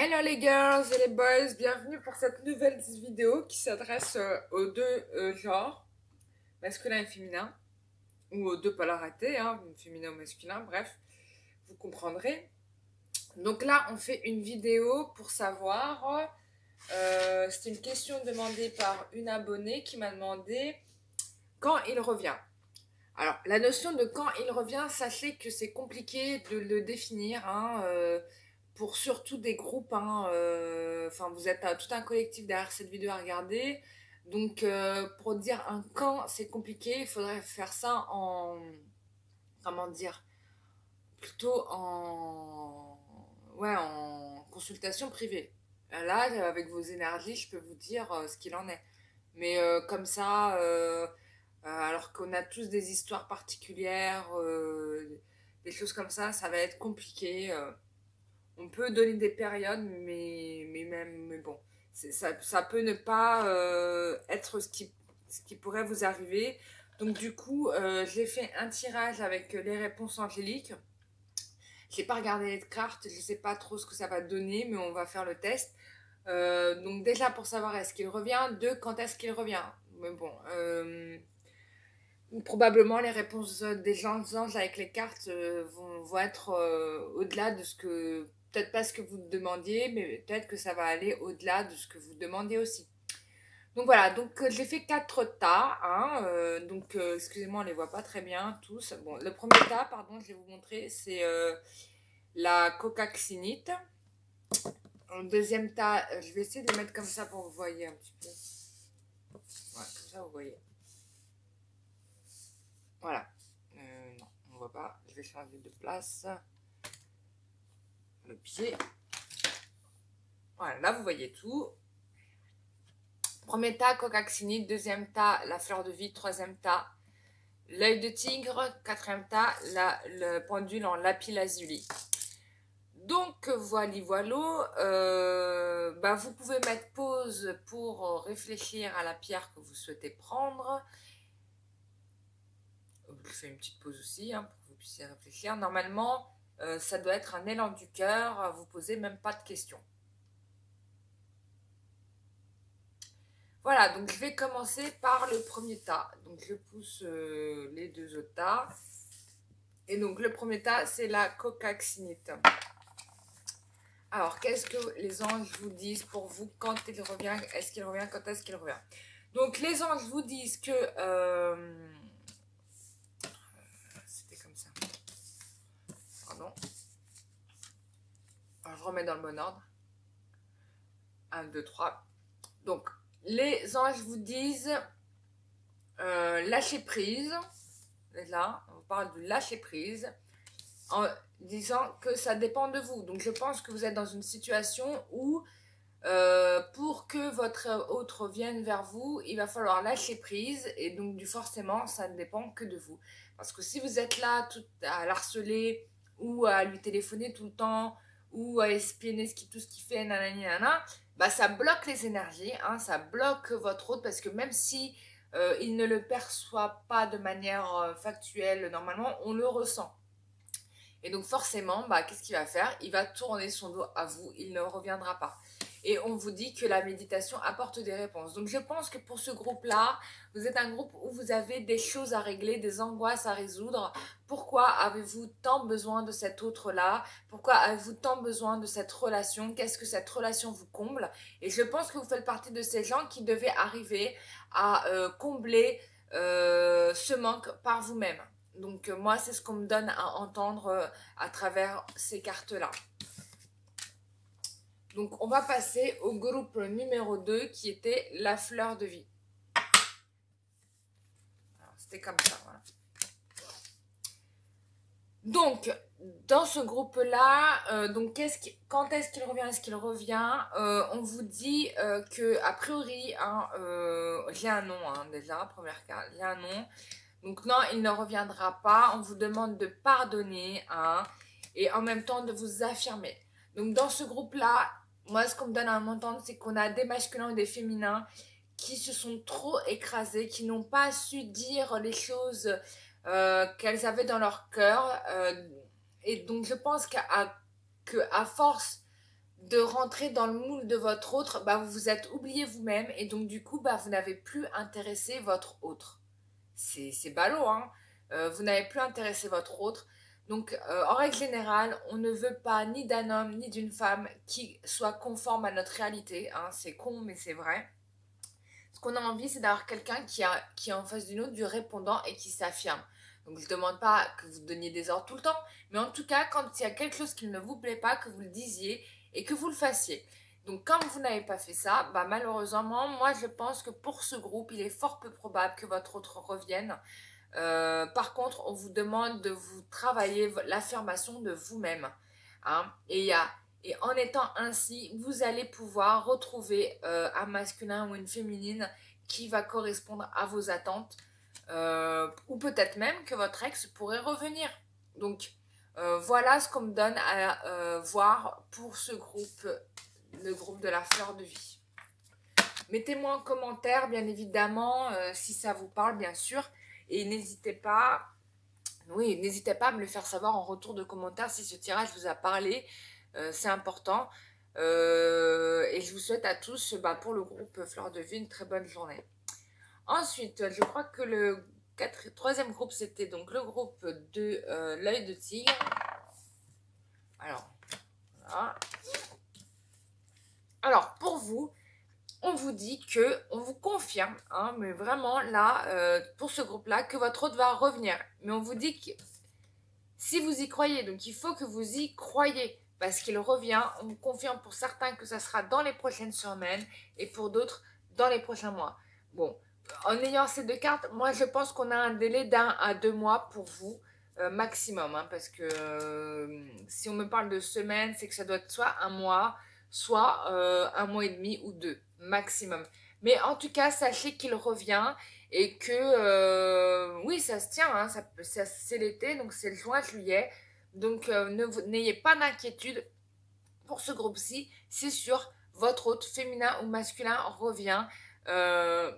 Hello les girls et les boys, bienvenue pour cette nouvelle vidéo qui s'adresse aux deux genres, masculin et féminin, ou aux deux polarités, hein, féminin ou masculin, bref, vous comprendrez. Donc là, on fait une vidéo pour savoir, c'est une question demandée par une abonnée qui m'a demandé quand il revient. Alors, la notion de quand il revient, sachez que c'est compliqué de le définir, hein, pour surtout des groupes, hein, enfin vous êtes tout un collectif derrière cette vidéo à regarder, donc pour dire un quand c'est compliqué, il faudrait faire ça en, comment dire, plutôt en, ouais, en consultation privée. Là, avec vos énergies, je peux vous dire ce qu'il en est. Mais comme ça, alors qu'on a tous des histoires particulières, des choses comme ça va être compliqué. On peut donner des périodes, mais bon, ça peut ne pas être ce qui pourrait vous arriver. Donc du coup, j'ai fait un tirage avec les réponses angéliques. J'ai pas regardé les cartes, je sais pas trop ce que ça va donner, mais on va faire le test. Donc déjà pour savoir est-ce qu'il revient, deux, quand est-ce qu'il revient. Mais bon, probablement les réponses des anges avec les cartes vont être au-delà de ce que, peut-être pas ce que vous demandiez, mais peut-être que ça va aller au-delà de ce que vous demandez aussi. Donc voilà, donc j'ai fait 4 tas, hein, donc excusez-moi, on les voit pas très bien tous. Bon, le premier tas, pardon, je vais vous montrer, c'est la cocaxinite. Le deuxième tas, je vais essayer de le mettre comme ça pour que vous voyez un petit peu. Ouais, comme ça vous voyez. Voilà. Non, on ne voit pas. Je vais changer de place. Le pied. Voilà, là vous voyez tout. Premier tas, cocaxinite. Deuxième tas, la fleur de vie. Troisième tas, l'œil de tigre. Quatrième tas, le pendule en lapis-lazuli. Donc voilà, bah, vous pouvez mettre pause pour réfléchir à la pierre que vous souhaitez prendre. Je fais une petite pause aussi, hein, pour que vous puissiez réfléchir. Normalement, ça doit être un élan du cœur, vous posez même pas de questions. Voilà, donc je vais commencer par le premier tas. Donc je pousse les deux autres tas. Et donc le premier tas, c'est la cocaxinite. Alors, qu'est-ce que les anges vous disent pour vous quand il revient? Est-ce qu'il revient? Quand est-ce qu'il revient? Donc les anges vous disent que... c'était comme ça. Pardon. Alors, je remets dans le bon ordre. 1, 2, 3. Donc, les anges vous disent lâcher prise. Là, on parle de lâcher prise en disant que ça dépend de vous. Donc, je pense que vous êtes dans une situation où pour que votre autre vienne vers vous, il va falloir lâcher prise. Et donc, forcément, ça ne dépend que de vous. Parce que si vous êtes là tout, à l'harceler ou à lui téléphoner tout le temps ou à espionner tout ce qu'il fait, nanani, nanana, bah, ça bloque les énergies, hein, ça bloque votre autre parce que même si il ne le perçoit pas de manière factuelle, normalement, on le ressent. Et donc forcément, bah, qu'est-ce qu'il va faire? Il va tourner son dos à vous, il ne reviendra pas. Et on vous dit que la méditation apporte des réponses. Donc je pense que pour ce groupe-là, vous êtes un groupe où vous avez des choses à régler, des angoisses à résoudre. Pourquoi avez-vous tant besoin de cet autre-là? Pourquoi avez-vous tant besoin de cette relation? Qu'est-ce que cette relation vous comble? Et je pense que vous faites partie de ces gens qui devaient arriver à combler ce manque par vous-même. Donc moi, c'est ce qu'on me donne à entendre à travers ces cartes-là. Donc on va passer au groupe numéro 2 qui était la fleur de vie. C'était comme ça, voilà. Donc, dans ce groupe-là, quand est-ce qu'il revient? Est-ce qu'il revient? On vous dit que, a priori, hein, j'ai un nom, hein, déjà, première carte, j'ai un nom. Donc non, il ne reviendra pas. On vous demande de pardonner, hein, et en même temps de vous affirmer. Donc dans ce groupe-là, moi ce qu'on me donne à m'entendre, c'est qu'on a des masculins et des féminins qui se sont trop écrasés, qui n'ont pas su dire les choses qu'elles avaient dans leur cœur. Et donc je pense qu'à force de rentrer dans le moule de votre autre, bah, vous vous êtes oublié vous-même et donc du coup, bah, vous n'avez plus intéressé votre autre. C'est ballot, hein. Vous n'avez plus intéressé votre autre. Donc, en règle générale, on ne veut pas ni d'un homme ni d'une femme qui soit conforme à notre réalité. Hein. C'est con, mais c'est vrai. Ce qu'on a envie, c'est d'avoir quelqu'un qui est en face d'une autre du répondant et qui s'affirme. Donc, je ne demande pas que vous donniez des ordres tout le temps, mais en tout cas, quand il y a quelque chose qui ne vous plaît pas, que vous le disiez et que vous le fassiez. Donc, comme vous n'avez pas fait ça, bah, malheureusement, moi, je pense que pour ce groupe, il est fort peu probable que votre autre revienne. Par contre, on vous demande de vous travailler l'affirmation de vous-même. Hein, et en étant ainsi, vous allez pouvoir retrouver un masculin ou une féminine qui va correspondre à vos attentes. Ou peut-être même que votre ex pourrait revenir. Donc, voilà ce qu'on me donne à voir pour ce groupe, le groupe de la fleur de vie. Mettez-moi en commentaire, bien évidemment, si ça vous parle, bien sûr. Et n'hésitez pas, oui, n'hésitez pas à me le faire savoir en retour de commentaire si ce tirage vous a parlé. C'est important. Et je vous souhaite à tous, bah, pour le groupe Fleur de Vie, une très bonne journée. Ensuite, je crois que le troisième groupe, c'était donc le groupe de l'œil de tigre. Alors, voilà. Alors, pour vous, on vous dit que, on vous confirme, hein, mais vraiment là, pour ce groupe-là, que votre autre va revenir. Mais on vous dit que si vous y croyez, donc il faut que vous y croyez, parce qu'il revient, on vous confirme pour certains que ça sera dans les prochaines semaines, et pour d'autres, dans les prochains mois. Bon, en ayant ces deux cartes, moi je pense qu'on a un délai d'1 à 2 mois pour vous, maximum, hein, parce que si on me parle de semaines, c'est que ça doit être soit un mois, soit 1 mois et demi ou 2, maximum. Mais en tout cas, sachez qu'il revient et que, oui, ça se tient, hein, c'est l'été, donc c'est le juin, juillet. Donc, n'ayez pas d'inquiétude pour ce groupe-ci, c'est sûr, votre hôte féminin ou masculin revient.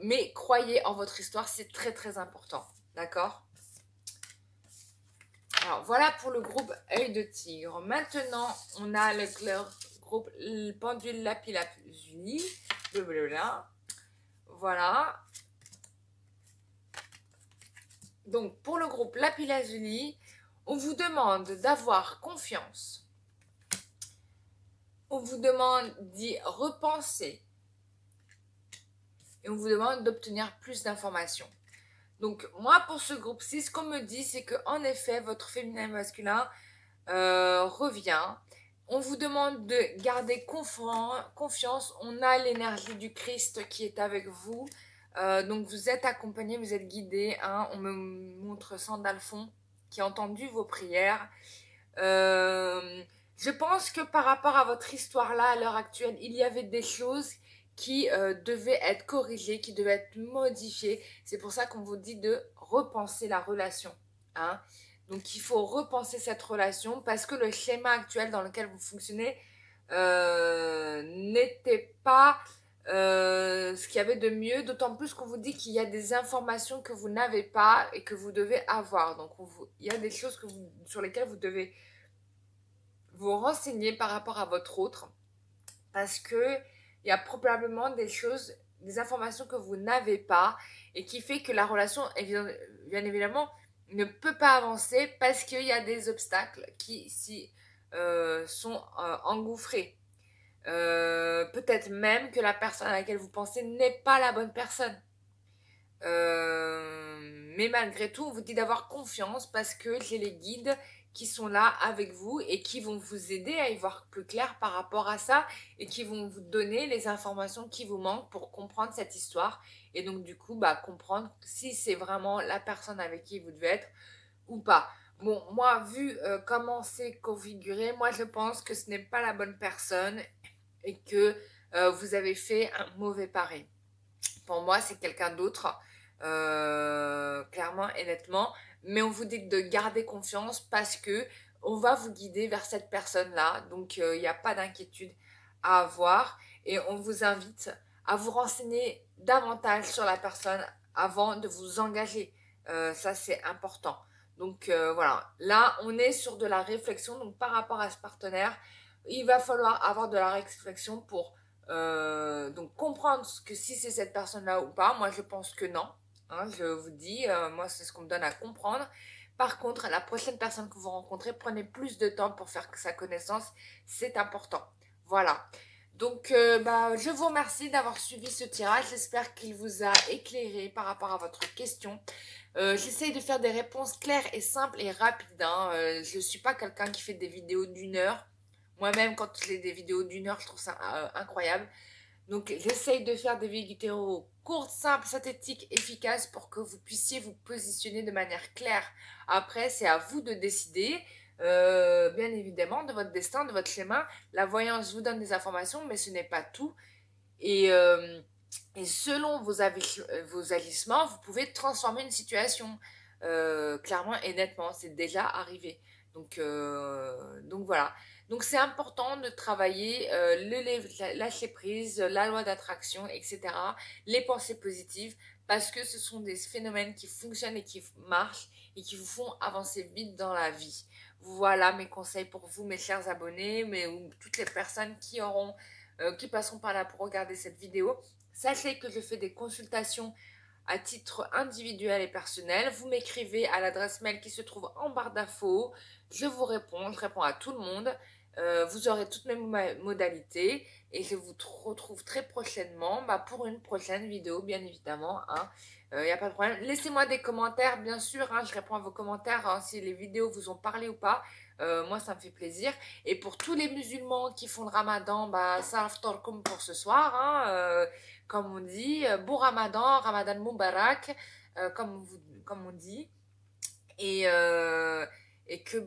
Mais croyez en votre histoire, c'est très très important, d'accord? Alors, voilà pour le groupe œil de tigre. Maintenant, on a le groupe pendule lapis-lazuli. Voilà. Donc, pour le groupe lapis-lazuli, on vous demande d'avoir confiance. On vous demande d'y repenser. Et on vous demande d'obtenir plus d'informations. Donc, moi, pour ce groupe-ci, ce qu'on me dit, c'est qu'en effet, votre féminin et masculin revient. On vous demande de garder confiance. On a l'énergie du Christ qui est avec vous. Donc, vous êtes accompagné, vous êtes guidé. Hein. On me montre Sandalphon qui a entendu vos prières. Je pense que par rapport à votre histoire là, à l'heure actuelle, il y avait des choses qui devaient être corrigées, qui devaient être modifiées. C'est pour ça qu'on vous dit de repenser la relation. Hein. Donc il faut repenser cette relation parce que le schéma actuel dans lequel vous fonctionnez n'était pas ce qu'il y avait de mieux, d'autant plus qu'on vous dit qu'il y a des informations que vous n'avez pas et que vous devez avoir. Donc il y a des choses sur lesquelles vous devez vous renseigner par rapport à votre autre parce que il y a probablement des informations que vous n'avez pas et qui fait que la relation, bien évidemment, ne peut pas avancer parce qu'il y a des obstacles qui s'y sont engouffrés. Peut-être même que la personne à laquelle vous pensez n'est pas la bonne personne. Mais malgré tout, on vous dit d'avoir confiance parce que j'ai les guides qui sont là avec vous et qui vont vous aider à y voir plus clair par rapport à ça et qui vont vous donner les informations qui vous manquent pour comprendre cette histoire et donc du coup bah, comprendre si c'est vraiment la personne avec qui vous devez être ou pas. Bon, moi, vu comment c'est configuré, moi je pense que ce n'est pas la bonne personne et que vous avez fait un mauvais pari. Pour moi, c'est quelqu'un d'autre, clairement et nettement. Mais on vous dit de garder confiance parce que on va vous guider vers cette personne-là. Donc, il n'y a pas d'inquiétude à avoir. Et on vous invite à vous renseigner davantage sur la personne avant de vous engager. Ça, c'est important. Donc, voilà. Là, on est sur de la réflexion. Donc, par rapport à ce partenaire, il va falloir avoir de la réflexion pour donc comprendre que si c'est cette personne-là ou pas. Moi, je pense que non. Hein, je vous dis, moi, c'est ce qu'on me donne à comprendre. Par contre, la prochaine personne que vous rencontrez, prenez plus de temps pour faire sa connaissance. C'est important. Voilà. Donc, je vous remercie d'avoir suivi ce tirage. J'espère qu'il vous a éclairé par rapport à votre question. J'essaye de faire des réponses claires et simples et rapides. Hein. Je ne suis pas quelqu'un qui fait des vidéos d'1 heure. Moi-même, quand je fais des vidéos d'1 heure, je trouve ça incroyable. Donc, j'essaye de faire des vidéos courtes, simples, synthétiques, efficaces pour que vous puissiez vous positionner de manière claire. Après, c'est à vous de décider, bien évidemment, de votre destin, de votre schéma. La voyance vous donne des informations, mais ce n'est pas tout. Et selon vos agissements, vous pouvez transformer une situation clairement et nettement. C'est déjà arrivé. Donc voilà. Donc c'est important de travailler le lâcher prise, la loi d'attraction, etc. Les pensées positives, parce que ce sont des phénomènes qui fonctionnent et qui marchent et qui vous font avancer vite dans la vie. Voilà mes conseils pour vous, mes chers abonnés, mais ou toutes les personnes qui passeront par là pour regarder cette vidéo. Sachez que je fais des consultations à titre individuel et personnel. Vous m'écrivez à l'adresse mail qui se trouve en barre d'infos. Je vous réponds, je réponds à tout le monde. Vous aurez toutes mes modalités et je vous retrouve très prochainement pour une prochaine vidéo, bien évidemment. Il n'y a pas de problème. Laissez-moi des commentaires, bien sûr. Hein, je réponds à vos commentaires si les vidéos vous ont parlé ou pas. Moi, ça me fait plaisir. Et pour tous les musulmans qui font le ramadan, salam comme pour ce soir. Hein, comme on dit, bon ramadan, ramadan Moubarak, comme on dit. Et que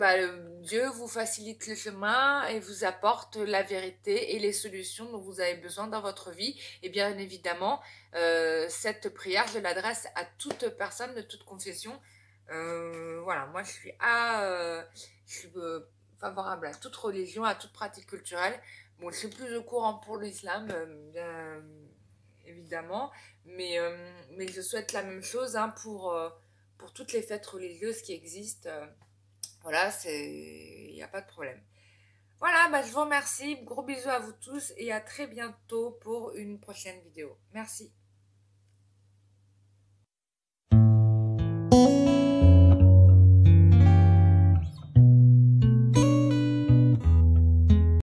Dieu vous facilite le chemin et vous apporte la vérité et les solutions dont vous avez besoin dans votre vie. Et bien évidemment, cette prière, je l'adresse à toute personne de toute confession. Voilà, moi je suis favorable à toute religion, à toute pratique culturelle. Bon, je suis plus au courant pour l'islam, bien évidemment, mais je souhaite la même chose pour toutes les fêtes religieuses qui existent. Voilà, il n'y a pas de problème. Voilà, je vous remercie. Gros bisous à vous tous et à très bientôt pour une prochaine vidéo. Merci.